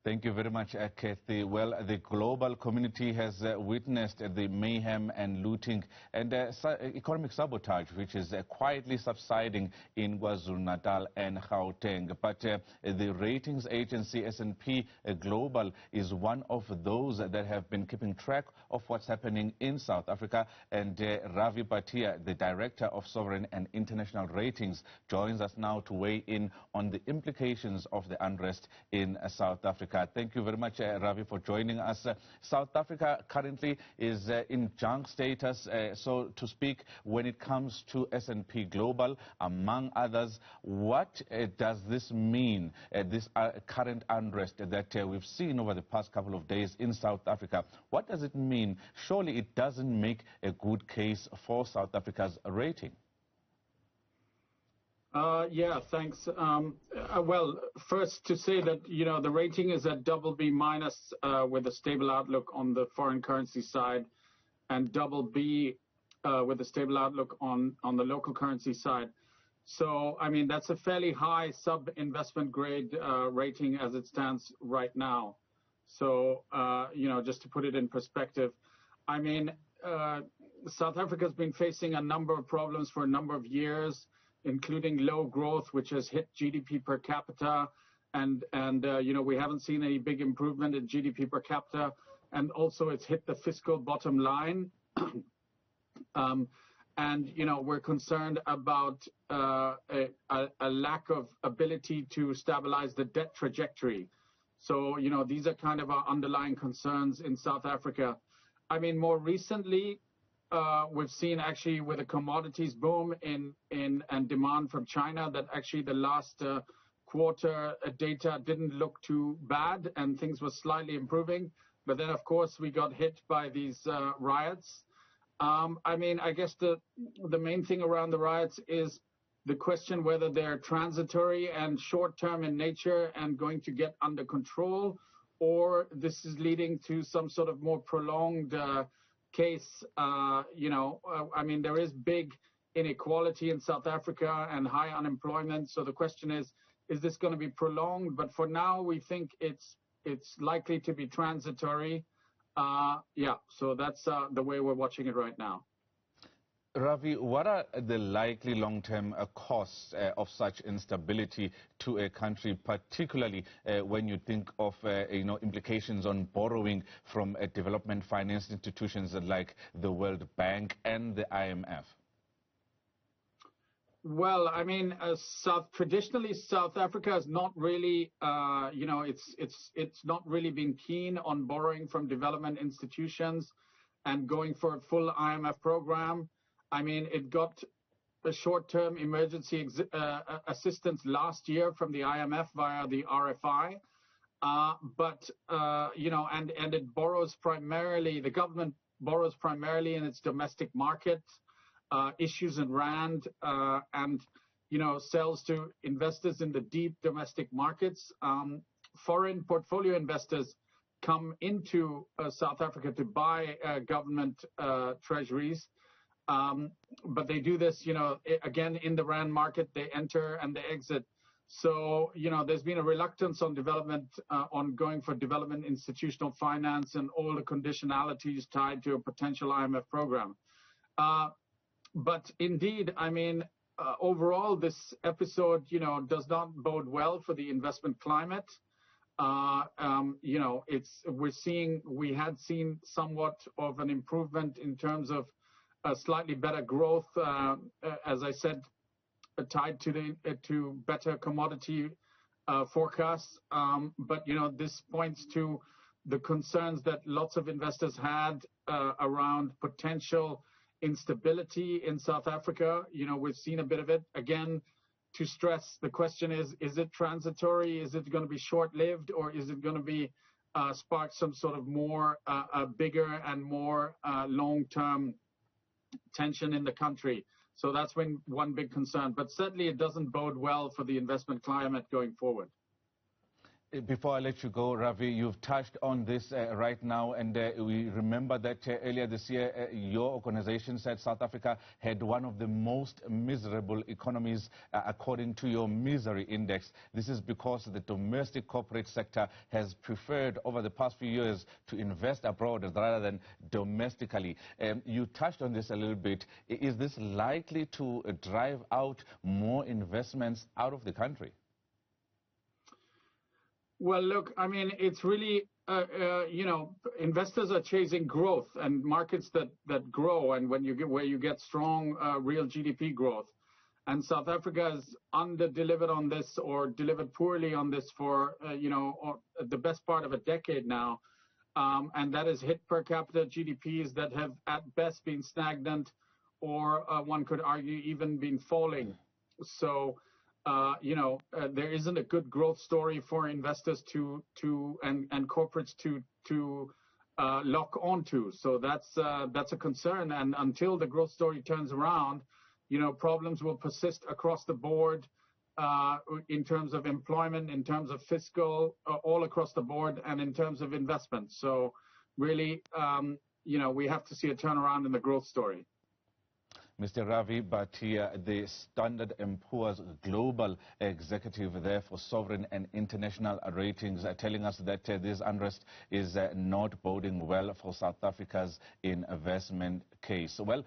Thank you very much, Kathy. Well, the global community has witnessed the mayhem and looting and economic sabotage, which is quietly subsiding in KwaZulu-Natal and Gauteng. But the ratings agency S&P Global is one of those that have been keeping track of what's happening in South Africa. And Ravi Bhatia, the Director of Sovereign and International Ratings, joins us now to weigh in on the implications of the unrest in South Africa. Thank you very much, Ravi, for joining us. South Africa currently is in junk status, so to speak, when it comes to S&P Global, among others. What does this mean, this current unrest that we've seen over the past couple of days in South Africa? What does it mean? Surely it doesn't make a good case for South Africa's rating. Yeah, thanks. Well, first to say that, the rating is at BB minus with a stable outlook on the foreign currency side and BB with a stable outlook on the local currency side. So, I mean, that's a fairly high sub-investment grade rating as it stands right now. So, just to put it in perspective, I mean, South Africa's been facing a number of problems for a number of years, including low growth, which has hit GDP per capita. And we haven't seen any big improvement in GDP per capita. And also it's hit the fiscal bottom line. We're concerned about a lack of ability to stabilize the debt trajectory. So, these are kind of our underlying concerns in South Africa. I mean, more recently, we've seen actually with a commodities boom and demand from China that actually the last quarter data didn't look too bad and things were slightly improving. But then, of course, we got hit by these riots. I mean, I guess the main thing around the riots is the question whether they're transitory and short-term in nature and going to get under control, or this is leading to some sort of more prolonged case. I mean, there is big inequality in South Africa and high unemployment. So the question is this going to be prolonged? But for now, we think it's likely to be transitory. So that's the way we're watching it right now. Ravi, what are the likely long-term costs of such instability to a country, particularly when you think of implications on borrowing from development finance institutions like the World Bank and the IMF? Well, I mean, traditionally South Africa has not really, it's not really been keen on borrowing from development institutions and going for a full IMF program. I mean, it got a short-term emergency assistance last year from the IMF via the RFI. And it borrows primarily, the government borrows primarily in its domestic market, issues in rand, and, sells to investors in the deep domestic markets. Foreign portfolio investors come into South Africa to buy government treasuries. But they do this, again, in the rand market, they enter and they exit. So, there's been a reluctance on going for development institutional finance and all the conditionalities tied to a potential IMF program. But indeed, I mean, overall, this episode, does not bode well for the investment climate. We had seen somewhat of an improvement in terms of slightly better growth, as I said, tied to better commodity forecasts. But this points to the concerns that lots of investors had around potential instability in South Africa. We've seen a bit of it. Again, to stress, the question is it transitory? Is it going to be short-lived, or is it going to be spark some sort of more bigger and more long-term tension in the country? So that's one big concern. But certainly it doesn't bode well for the investment climate going forward. Before I let you go, Ravi, you've touched on this right now, and we remember that earlier this year, your organization said South Africa had one of the most miserable economies according to your misery index. This is because the domestic corporate sector has preferred over the past few years to invest abroad rather than domestically. You touched on this a little bit. Is this likely to drive out more investments out of the country? Well, look, I mean, it's really, investors are chasing growth and markets that grow, and where you get strong real GDP growth. And South Africa has under-delivered on this or delivered poorly on this for, the best part of a decade now. And that has hit per capita GDPs that have at best been stagnant or one could argue even been falling. So, there isn't a good growth story for investors and corporates to lock onto. So that's a concern. And until the growth story turns around, problems will persist across the board in terms of employment, in terms of fiscal, all across the board, and in terms of investment. So really, we have to see a turnaround in the growth story. Mr. Ravi Bhatia, the Standard & Poor's Global Executive there for Sovereign and International Ratings, telling us that this unrest is not boding well for South Africa's investment case. Well,